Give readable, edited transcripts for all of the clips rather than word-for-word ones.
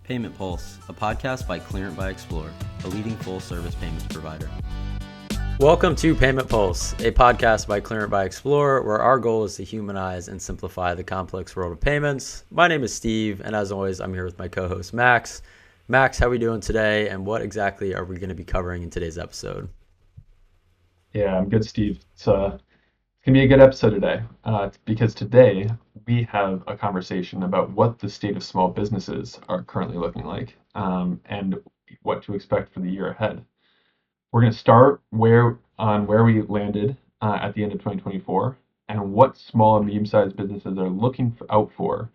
Payment Pulse, a podcast by Clearent by Xplor, a leading full-service payments provider. Welcome to Payment Pulse, a podcast by Clearent by Xplor, where our goal is to humanize and simplify the complex world of payments. My name is Steve, and as always, I'm here with my co-host Max. Max, how are we doing today, and what exactly are we going to be covering in today's episode? Yeah, I'm good, Steve. It's gonna be a good episode today, because today we have a conversation about what the state of small businesses are currently looking like, and what to expect for the year ahead. We're going to start where we landed at the end of 2024, and what small and medium-sized businesses are looking out for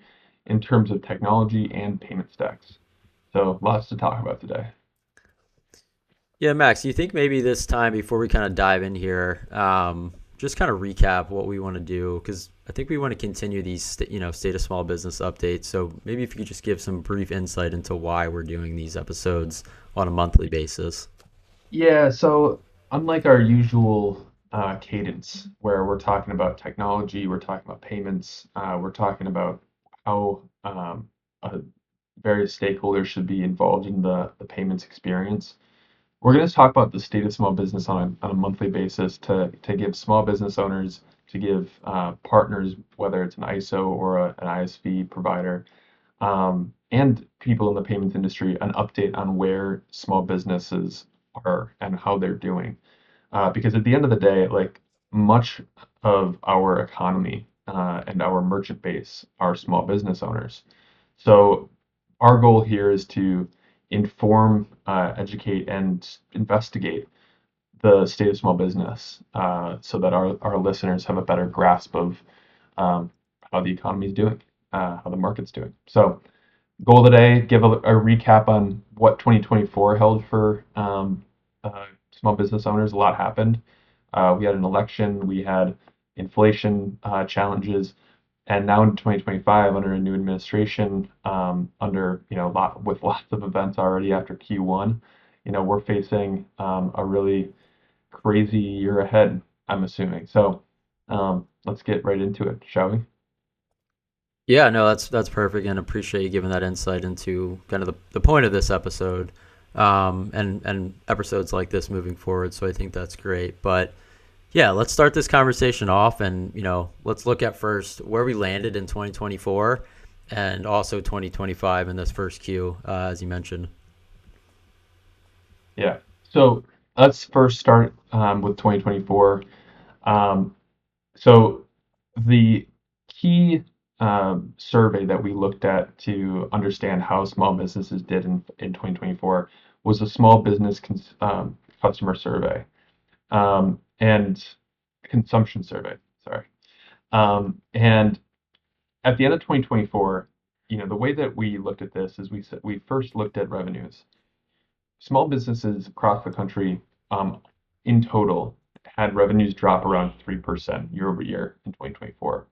in terms of technology and payment stacks. So lots to talk about today. Yeah, Max, you think maybe this time before we kind of dive in here, just kind of recap what we want to do, because I think we want to continue these, state of small business updates. So maybe if you could just give some brief insight into why we're doing these episodes on a monthly basis. Yeah, so unlike our usual cadence where we're talking about technology, we're talking about payments, we're talking about how various stakeholders should be involved in the payments experience. We're going to talk about the state of small business on a monthly basis to give small business owners, to give partners, whether it's an ISO or an ISV provider, and people in the payments industry, an update on where small businesses are and how they're doing. Because at the end of the day, like much of our economy and our merchant base are small business owners. So our goal here is to inform, educate, and investigate the state of small business so that our listeners have a better grasp of how the economy is doing, how the market's doing. So goal today, give a recap on what 2024 held for small business owners. A lot happened. We had an election, we had inflation challenges, and now in 2025, under a new administration, under with lots of events already after Q1, we're facing a really crazy year ahead, I'm assuming. So let's get right into it, shall we? Yeah, no, that's perfect, and appreciate you giving that insight into kind of the point of this episode, and episodes like this moving forward. So I think that's great. But yeah, let's start this conversation off, and let's look at first where we landed in 2024, and also 2025 in this first Q, as you mentioned. Yeah. So let's first start with 2024. Um, so the key survey that we looked at to understand how small businesses did in 2024 was a small business customer survey, and consumption survey. Sorry. And at the end of 2024, the way that we looked at this is we first looked at revenues. Small businesses across the country, in total, had revenues drop around 3% year over year in 2024.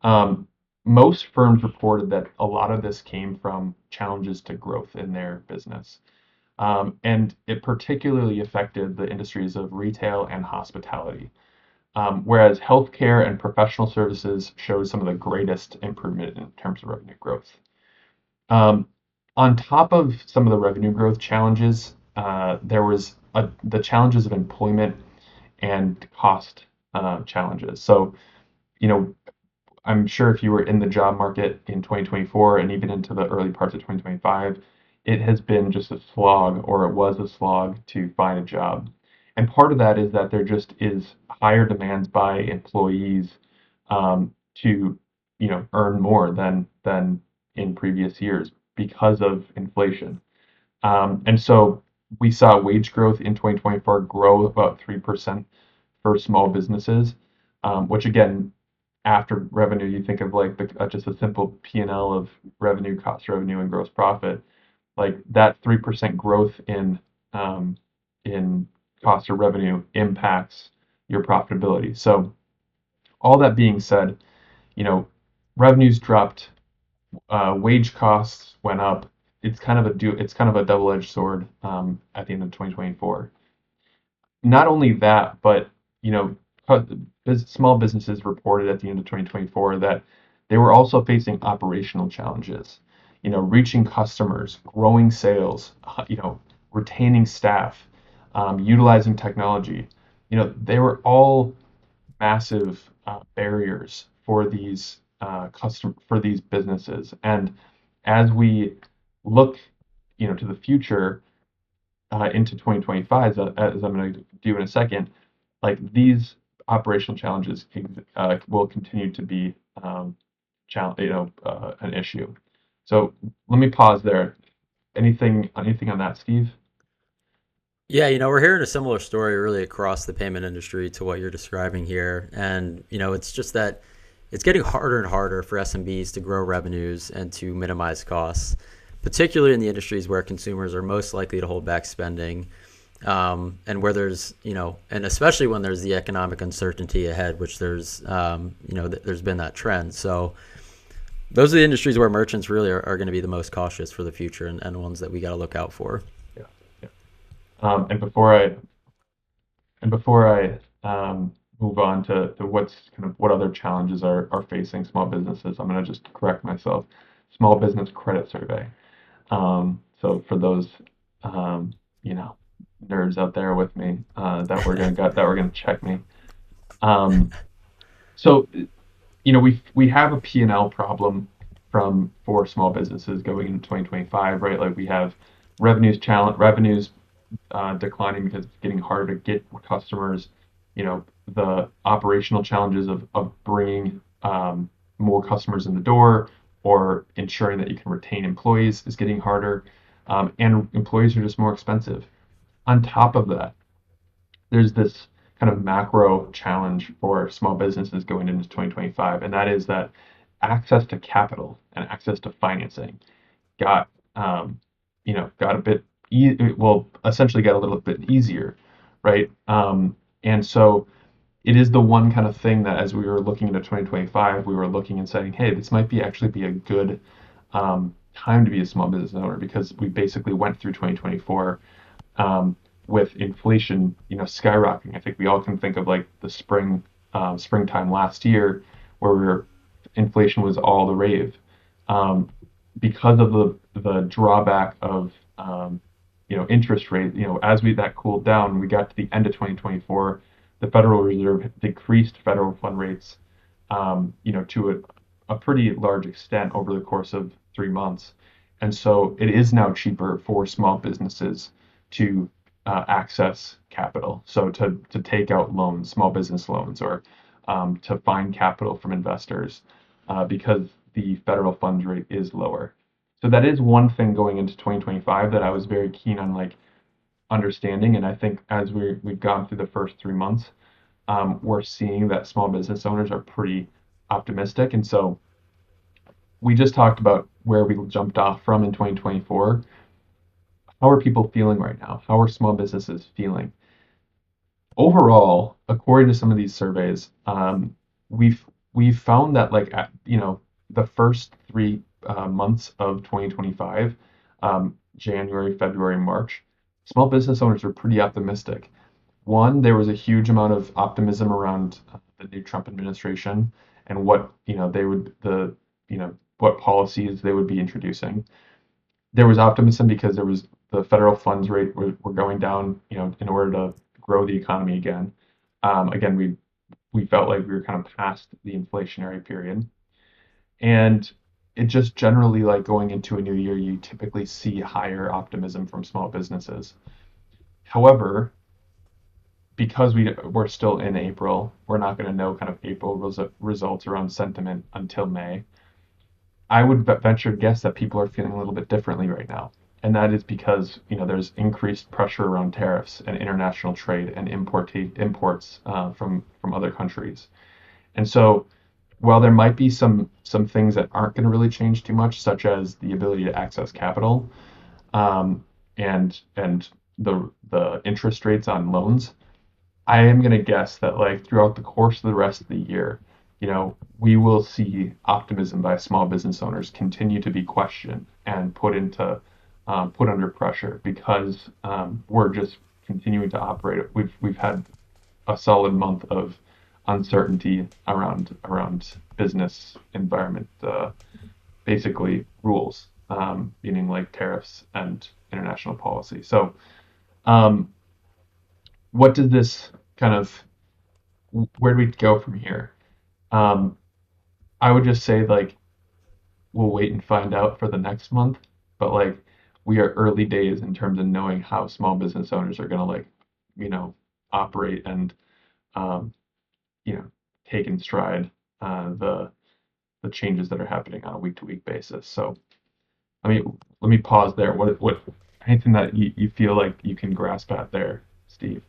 Um, Most firms reported that a lot of this came from challenges to growth in their business. And it particularly affected the industries of retail and hospitality, whereas healthcare and professional services showed some of the greatest improvement in terms of revenue growth. Um, on top of some of the revenue growth challenges, there was the challenges of employment and cost challenges. So, you know, I'm sure if you were in the job market in 2024 and even into the early parts of 2025, it has been just a slog, or it was a slog to find a job. And part of that is that there just is higher demands by employees to, earn more than in previous years because of inflation. And so we saw wage growth in 2024 grow about 3% for small businesses, which again, after revenue, you think of like just a simple P&L of revenue, cost revenue, and gross profit. Like that 3% growth in cost of revenue impacts your profitability. So all that being said, you know, revenues dropped, wage costs went up. It's kind of a double-edged sword at the end of 2024. Not only that, but you know, small businesses reported at the end of 2024 that they were also facing operational challenges. reaching customers, growing sales, retaining staff, utilizing technology. They were all massive barriers for these for these businesses. And as we look, to the future, into 2025, as I'm going to do in a second, like these operational challenges will continue to be an issue. So let me pause there. Anything on that, Steve? Yeah, we're hearing a similar story really across the payment industry to what you're describing here. And, it's just that it's getting harder and harder for SMBs to grow revenues and to minimize costs, particularly in the industries where consumers are most likely to hold back spending, and where there's, and especially when there's the economic uncertainty ahead, which there's been that trend. So those are the industries where merchants really are going to be the most cautious for the future, and ones that we got to look out for. Yeah, yeah. And before I move on to what other challenges are facing small businesses, I'm going to just correct myself. Small Business Credit Survey. So for those you know nerds out there with me, that we're gonna check me. Um, so we have a P&L problem for small businesses going into 2025, right? Like we have revenues declining because it's getting harder to get customers. The operational challenges of bringing more customers in the door or ensuring that you can retain employees is getting harder, and employees are just more expensive. On top of that, there's this kind of macro challenge for small businesses going into 2025, and that is that access to capital and access to financing got got a bit essentially got a little bit easier, right? And so it is the one kind of thing that as we were looking into 2025, we were looking and saying, hey, this might actually be a good time to be a small business owner, because we basically went through 2024 with inflation, skyrocketing. I think we all can think of like the springtime last year, where inflation was all the rave, because of the drawback of interest rate. As that cooled down, we got to the end of 2024, the Federal Reserve decreased federal fund rates, to a pretty large extent over the course of 3 months. And so it is now cheaper for small businesses to access capital. So to take out loans, small business loans, or to find capital from investors, because the federal funds rate is lower. So that is one thing going into 2025 that I was very keen on understanding. And I think as we've gone through the first 3 months, we're seeing that small business owners are pretty optimistic. And so we just talked about where we jumped off from in 2024. How are people feeling right now? How are small businesses feeling? Overall, according to some of these surveys, we've found that the first 3 months of 2025, January, February, March, small business owners were pretty optimistic. One, there was a huge amount of optimism around the new Trump administration and what policies they would be introducing. There was optimism because there was the federal funds rate were going down, in order to grow the economy again. Again, we felt like we were kind of past the inflationary period, and it just generally, like, going into a new year, you typically see higher optimism from small businesses. However, because we're still in April, we're not going to know kind of April results around sentiment until May. I would venture to guess that people are feeling a little bit differently right now. And that is because, there's increased pressure around tariffs and international trade and imports from other countries. And so while there might be some things that aren't going to really change too much, such as the ability to access capital, and the interest rates on loans, I am going to guess that, like, throughout the course of the rest of the year, we will see optimism by small business owners continue to be questioned and put under pressure, because we're just continuing to operate. We've had a solid month of uncertainty around business environment, basically rules. meaning like tariffs and international policy. So, um, what does this kind of, where do we go from here? Um, I would just say like we'll wait and find out for the next month, but like we are early days in terms of knowing how small business owners are gonna like, you know, operate and um, you know, take in stride the changes that are happening on a week to week basis. So let me pause there. What anything that you feel like you can grasp at there, Steve?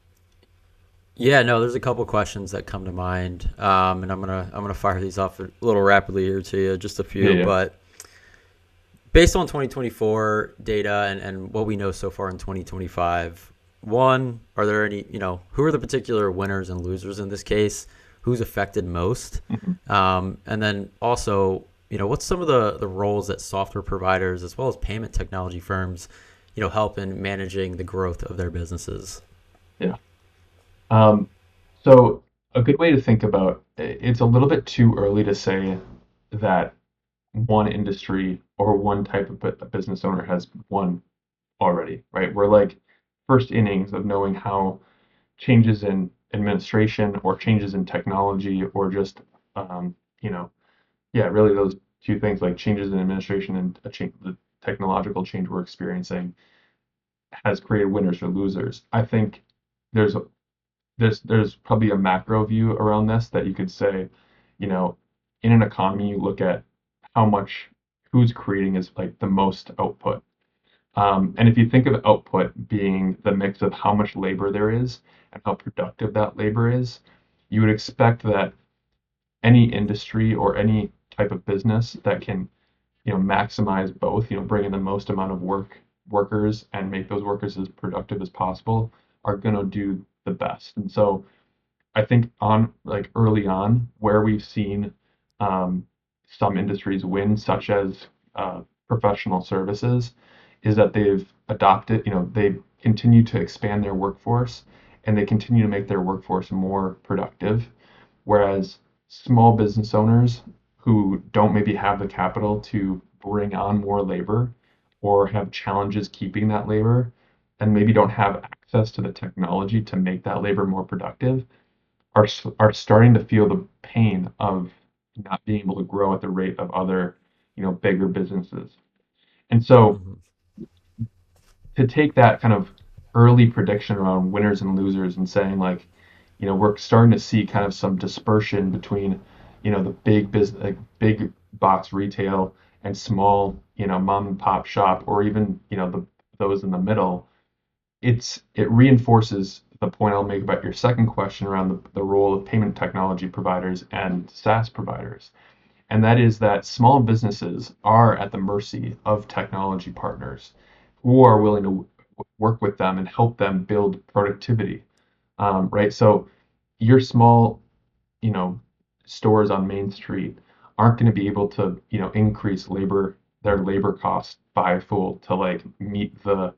Yeah, no, there's a couple questions that come to mind, and I'm gonna fire these off a little rapidly here to you, just a Yeah, few. yeah. But based on 2024 data and what we know so far in 2025, one, are there any, who are the particular winners and losers in this case? Who's affected most? Mhm. And then also, what's some of the roles that software providers as well as payment technology firms, help in managing the growth of their businesses? Yeah. Um, so a good way to think about it's a little bit too early to say that one industry or one type of business owner has won already, right? We're like first innings of knowing how changes in administration or changes in technology or just um, you know, yeah, really those two things like changes in administration and the technological change we're experiencing has created winners or losers. I think there's there's probably a macro view around this that you could say, you know, in an economy, you look at how much who's creating is like the most output. And if you think of output being the mix of how much labor there is and how productive that labor is, you would expect that any industry or any type of business that can, maximize both, bring in the most amount of workers and make those workers as productive as possible are going to do the best. And so I think on like early on where we've seen um, some industries win, such as professional services, is that they've adopted, they continue to expand their workforce and they continue to make their workforce more productive. Whereas small business owners who don't maybe have the capital to bring on more labor or have challenges keeping that labor and maybe don't have access to the technology to make that labor more productive are starting to feel the pain of not being able to grow at the rate of other, bigger businesses. And so Mhm. to take that kind of early prediction around winners and losers and saying like, we're starting to see kind of some dispersion between, the big business, like big box retail and small, mom and pop shop, or even, those in the middle. It reinforces the point I'll make about your second question around the role of payment technology providers and SaaS providers. And that is that small businesses are at the mercy of technology partners who are willing to work with them and help them build productivity, right? So your small, you know, stores on Main Street aren't going to be able to, increase their labor costs fivefold to like meet the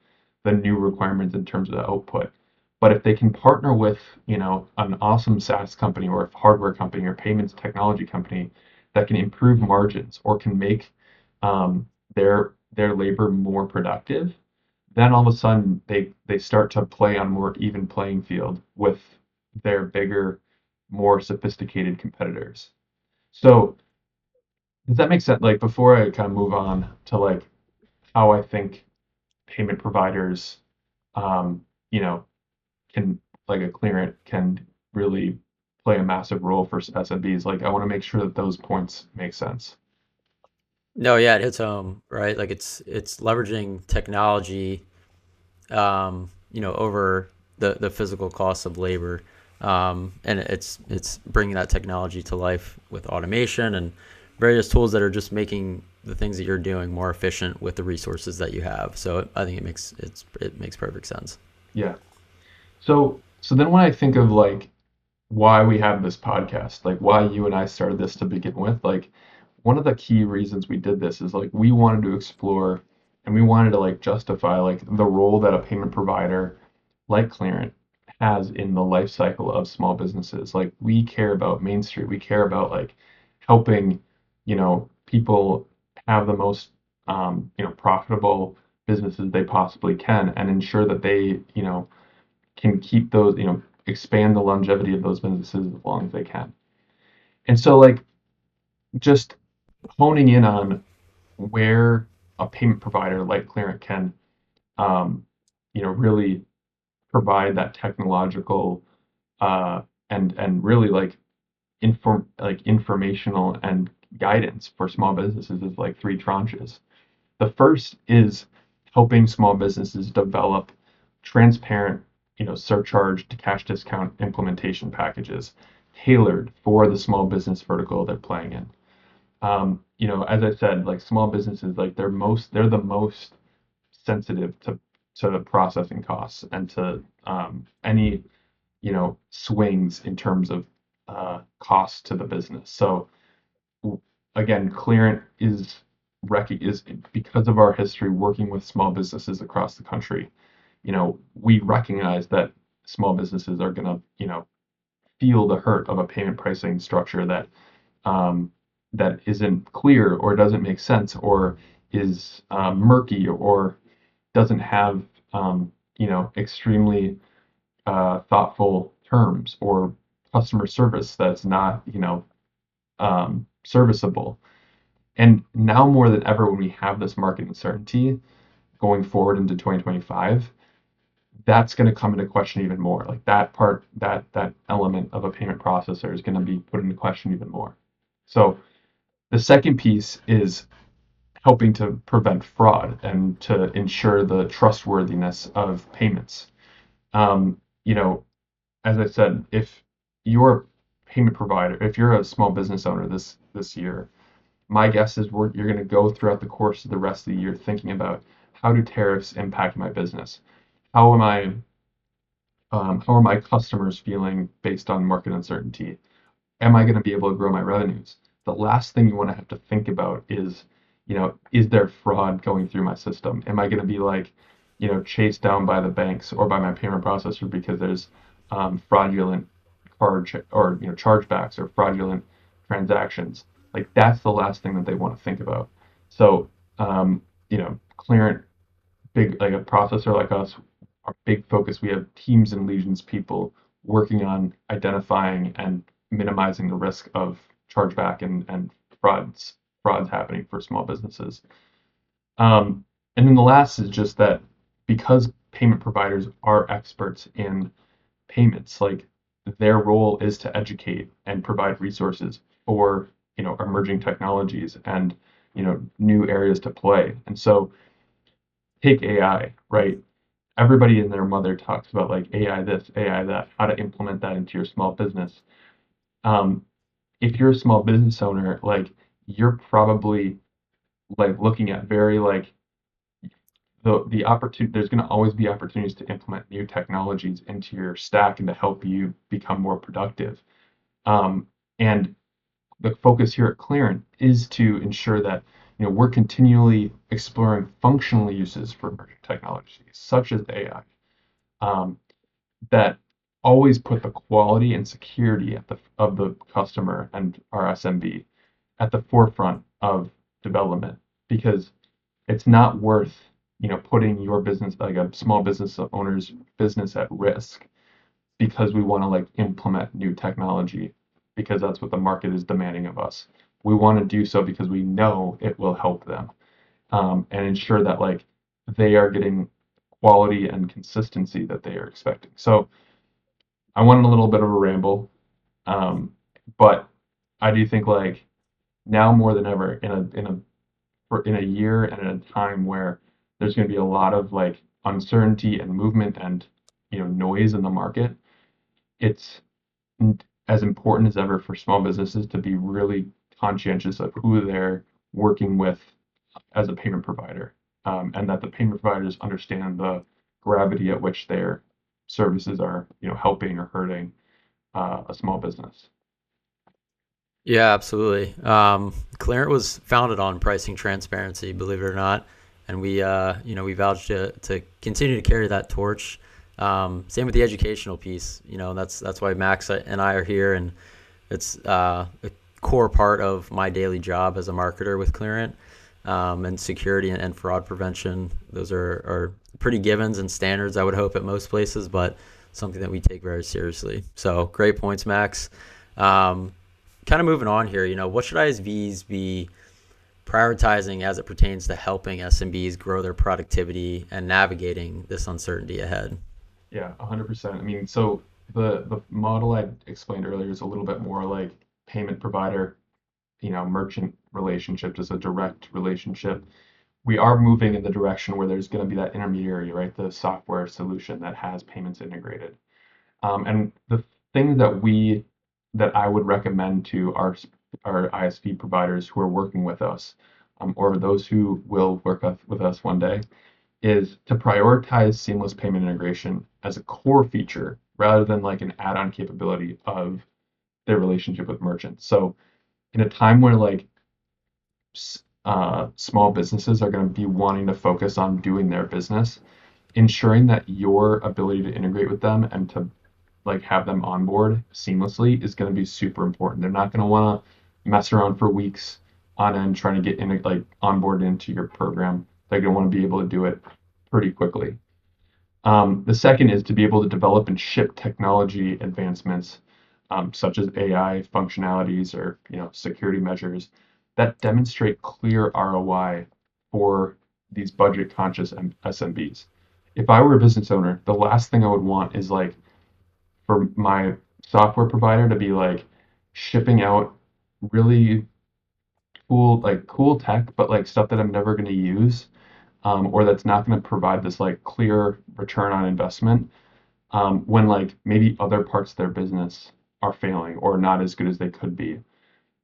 new requirements in terms of the output. But if they can partner with, an awesome SaaS company or a hardware company or payments technology company that can improve margins or can make um, their labor more productive, then all of a sudden they start to play on more even playing field with their bigger, more sophisticated competitors. So does that make sense? Like before I kind of move on to like how I think payment providers, um, you know, can like a Clearent can really play a massive role for SMBs. Like I want to make sure that those points make sense. No, yeah, it hits home, right? Like it's leveraging technology, over the physical costs of labor, and it's bringing that technology to life with automation and various tools that are just making the things that you're doing more efficient with the resources that you have. So I think it makes perfect sense. Yeah. So then when I think of like why we have this podcast, like why you and I started this to begin with, like one of the key reasons we did this is like we wanted to explore and we wanted to like justify like the role that a payment provider like Clearent has in the life cycle of small businesses. Like we care about Main Street, we care about like helping, people have the most profitable businesses they possibly can, and ensure that they, can keep those, expand the longevity of those businesses as long as they can. And so, like, just honing in on where a payment provider like Clearent can, um, really provide that technological, uh, and really like informational and guidance for small businesses is like three tranches. The first is helping small businesses develop transparent, surcharged cash discount implementation packages tailored for the small business vertical they're playing in. As I said, like small businesses, like they're the most sensitive to the processing costs and to any swings in terms of cost to the business. So again, Clearent is because of our history working with small businesses across the country. We recognize that small businesses are going to feel the hurt of a payment pricing structure um, that isn't clear or doesn't make sense or is murky or doesn't have extremely thoughtful terms or customer service that's not serviceable. And now more than ever, when we have this market uncertainty going forward into 2025, that's going to come into question even more. Like that part, that element of a payment processor is going to be put into question even more. So the second piece is helping to prevent fraud and to ensure the trustworthiness of payments. Um, you know, as I said, if you're a payment provider, if you're a small business owner this year, my guess is you're going to go throughout the course of the rest of the year thinking about how do tariffs impact my business? How am I how are my customers feeling based on market uncertainty? Am I going to be able to grow my revenues? The last thing you want to have to think about is, is there fraud going through my system? Am I going to be like, chased down by the banks or by my payment processor because there's fraudulent chargebacks or fraudulent transactions? Like that's the last thing that they want to think about. So, Clearent, big like a processor like us, our big focus, we have teams and legions people working on identifying and minimizing the risk of chargeback and frauds happening for small businesses. And then the last is just that because payment providers are experts in payments, like their role is to educate and provide resources for emerging technologies and new areas to play. And so take AI, right? Everybody and their mother talks about like AI this, AI that, how to implement that into your small business. Um, if you're a small business owner, like you're probably like looking at very like the opportunity. There's going to always be opportunities to implement new technologies into your stack and to help you become more productive. And the focus here at Clearent is to ensure that we're continually exploring functional uses for emerging technologies such as AI. Um, that always put the quality and security of the customer and our SMB at the forefront of development because it's not worth putting your business like a small business owner's business at risk because we want to like implement new technology because that's what the market is demanding of us. We want to do so because we know it will help them and ensure that like they are getting quality and consistency that they are expecting. So I went on a little bit of a ramble, but I do think like now more than ever in a year and in a time where there's going to be a lot of like uncertainty and movement and noise in the market, it's as important as ever for small businesses to be really conscientious of who they're working with as a payment provider, and that the payment providers understand the gravity at which their services are helping or hurting a small business. Yeah, absolutely. Clearent was founded on pricing transparency, believe it or not, and we vouch to continue to carry that torch. Same with the educational piece. That's why Max and I are here, and it's a core part of my daily job as a marketer with Clearent. and security and fraud prevention. Those are pretty givens and standards, I would hope, at most places, but something that we take very seriously. So great points, Max. Kind of moving on here, what should ISVs be prioritizing as it pertains to helping SMBs grow their productivity and navigating this uncertainty ahead? Yeah, 100%. I mean, so the model I explained earlier is a little bit more like payment provider, merchant relationship, just a direct relationship. We are moving in the direction where there's going to be that intermediary, right? The software solution that has payments integrated. And the thing that I would recommend to our ISV providers who are working with us, or those who will work with us one day, is to prioritize seamless payment integration as a core feature rather than like an add-on capability of their relationship with merchants. So in a time where like small businesses are going to be wanting to focus on doing their business, ensuring that your ability to integrate with them and to like have them on board seamlessly is going to be super important. They're not going to want to mess around for weeks on end trying to get in like onboard into your program. They're going to want to be able to do it pretty quickly. The second is to be able to develop and ship technology advancements, such as AI functionalities or security measures that demonstrate clear ROI for these budget conscious SMBs. If I were a business owner, the last thing I would want is like for my software provider to be like shipping out really cool tech, but like stuff that I'm never going to use, or that's not going to provide this like clear return on investment, when like maybe other parts of their business are failing or not as good as they could be.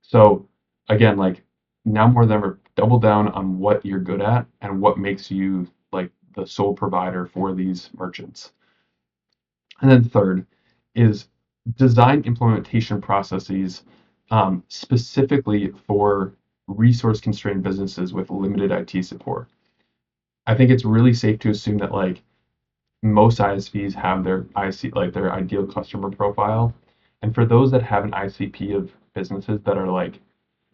So again, like now more than ever, double down on what you're good at and what makes you like the sole provider for these merchants. And then third is design implementation processes, specifically for resource constrained businesses with limited IT support. I think it's really safe to assume that like most ISVs have their like their ideal customer profile. And for those that have an ICP of businesses that are like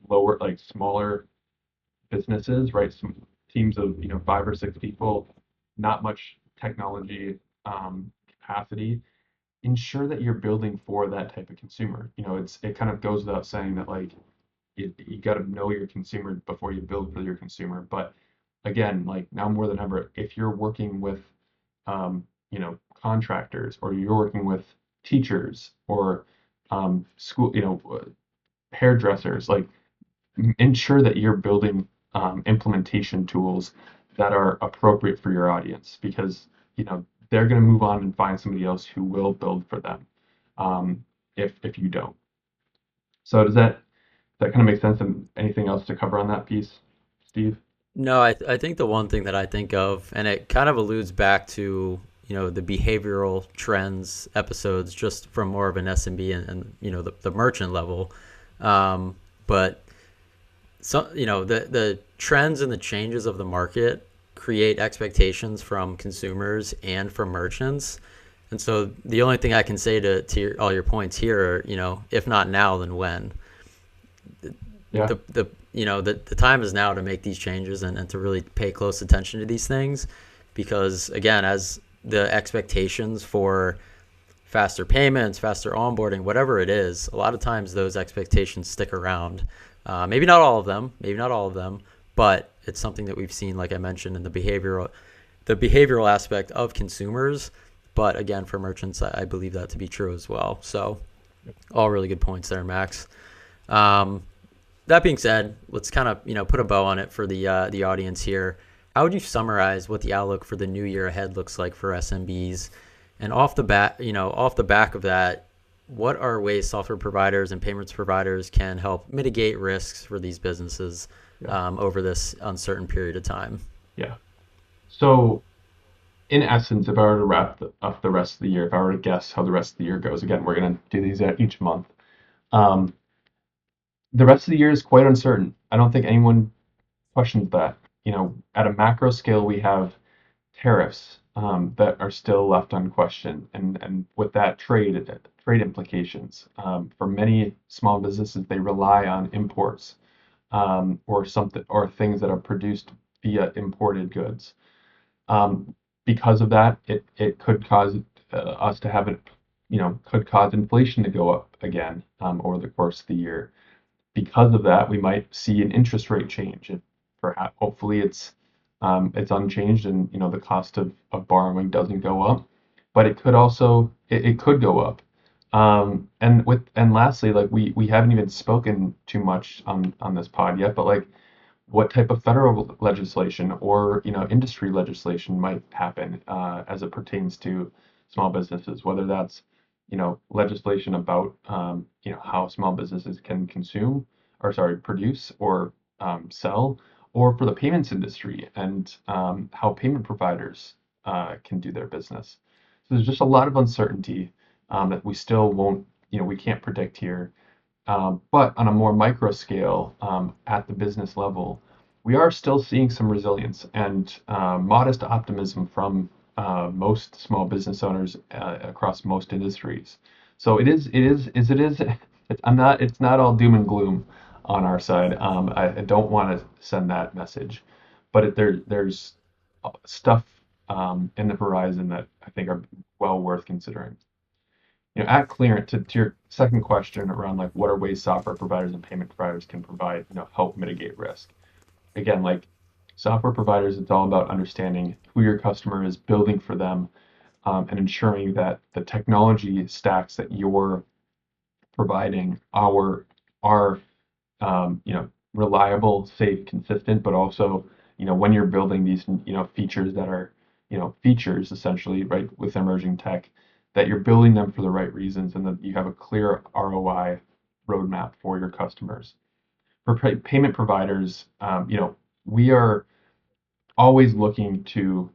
lower, like smaller businesses, right? Some teams of, 5 or 6 people, not much technology capacity. Ensure that you're building for that type of consumer. It kind of goes without saying that like you got to know your consumer before you build for your consumer. But again, like now more than ever, if you're working with contractors, or you're working with teachers or school, hairdressers, like ensure that you're building implementation tools that are appropriate for your audience, because they're going to move on and find somebody else who will build for them, if you don't. So does that kind of make sense? And anything else to cover on that piece, Steve? No, I think the one thing that I think of, and it kind of alludes back to, the behavioral trends episodes, just from more of an SMB and the merchant level. But the trends and the changes of the market create expectations from consumers and from merchants. And so the only thing I can say to all your points here are, if not now, then when? Yeah. The time is now to make these changes and to really pay close attention to these things, because again, as the expectations for faster payments, faster onboarding, whatever it is, a lot of times those expectations stick around. Maybe not all of them, but it's something that we've seen, like I mentioned, in the behavioral aspect of consumers. But again, for merchants, I believe that to be true as well. So all really good points there, Max. That being said, let's kind of put a bow on it for the audience here. How would you summarize what the outlook for the new year ahead looks like for SMBs? And off the back of that, what are ways software providers and payments providers can help mitigate risks for these businesses over this uncertain period of time? Yeah. So in essence, if I were to wrap up the rest of the year, if I were to guess how the rest of the year goes, again, we're going to do these at each month. The rest of the year is quite uncertain. I don't think anyone questions that. At a macro scale, we have tariffs that are still left unquestioned, and with that, trade implications. For many small businesses, they rely on imports or something, or things that are produced via imported goods. Because of that, it could cause us to have it, could cause inflation to go up again over the course of the year. Because of that, we might see an interest rate change. Perhaps, hopefully, it's unchanged, and the cost of borrowing doesn't go up, but it could also it could go up. And lastly, like we haven't even spoken too much on this pod yet, but like what type of federal legislation or industry legislation might happen as it pertains to small businesses, whether that's legislation about how small businesses can consume or sorry produce or sell, or for the payments industry and how payment providers can do their business. So there's just a lot of uncertainty that we still won't we can't predict here. But on a more micro scale, at the business level, we are still seeing some resilience and modest optimism from most small business owners across most industries. So it's not all doom and gloom on our side. I don't want to send that message, but there's stuff in the horizon that I think are well worth considering. At Clearent, to your second question around like what are ways software providers and payment providers can provide, help mitigate risk. Again, like software providers, it's all about understanding who your customer is, building for them, and ensuring that the technology stacks that you're providing are reliable, safe, consistent, but also when you're building these features that are features essentially right with emerging tech, that you're building them for the right reasons and that you have a clear ROI roadmap for your customers. For payment providers, we are always looking to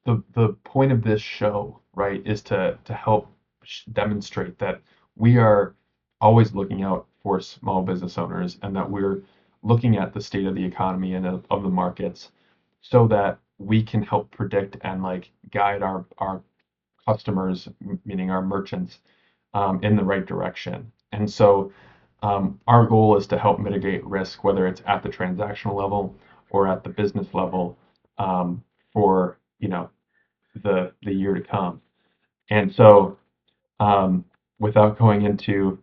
the point of this show, right, is to help demonstrate that we are always looking out for small business owners and that we're looking at the state of the economy and of the markets so that we can help predict and like guide our customers, meaning our merchants, in the right direction. And so our goal is to help mitigate risk, whether it's at the transactional level or at the business level, for the year to come. And so, without going into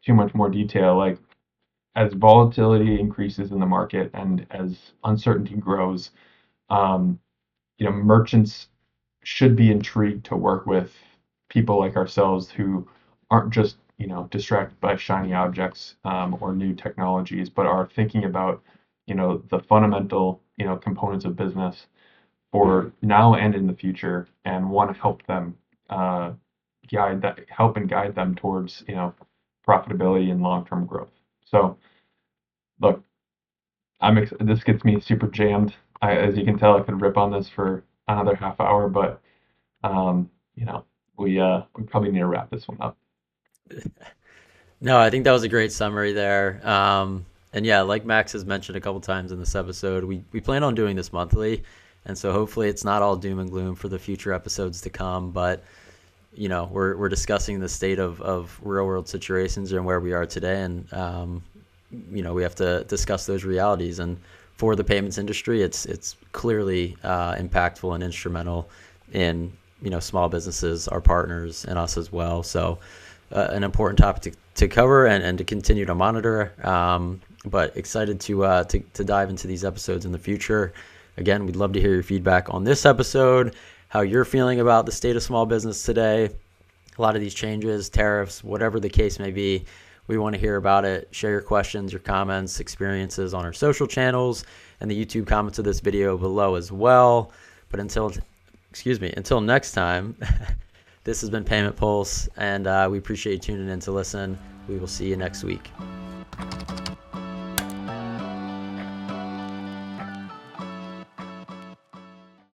too much more detail, like as volatility increases in the market and as uncertainty grows, um, merchants should be intrigued to work with people like ourselves who aren't just distracted by shiny objects or new technologies, but are thinking about the fundamental components of business for now and in the future, and want to help them help and guide them towards profitability and long-term growth. So look, this gets me super jammed. As you can tell, I could rip on this for another half hour, but um, you know, we probably need to wrap this one up. No, I think that was a great summary there. And yeah, like Max has mentioned a couple times in this episode, we plan on doing this monthly. And so hopefully it's not all doom and gloom for the future episodes to come, but we're discussing the state of real world situations and where we are today. And, we have to discuss those realities. And for the payments industry, it's clearly impactful and instrumental in, small businesses, our partners, and us as well. So an important topic to cover and to continue to monitor. But excited to dive into these episodes in the future. Again, we'd love to hear your feedback on this episode, how you're feeling about the state of small business today, a lot of these changes, tariffs, whatever the case may be. We want to hear about it. Share your questions, your comments, experiences on our social channels and the YouTube comments of this video below as well. But until next time, this has been Payment Pulse, and we appreciate you tuning in to listen. We will see you next week.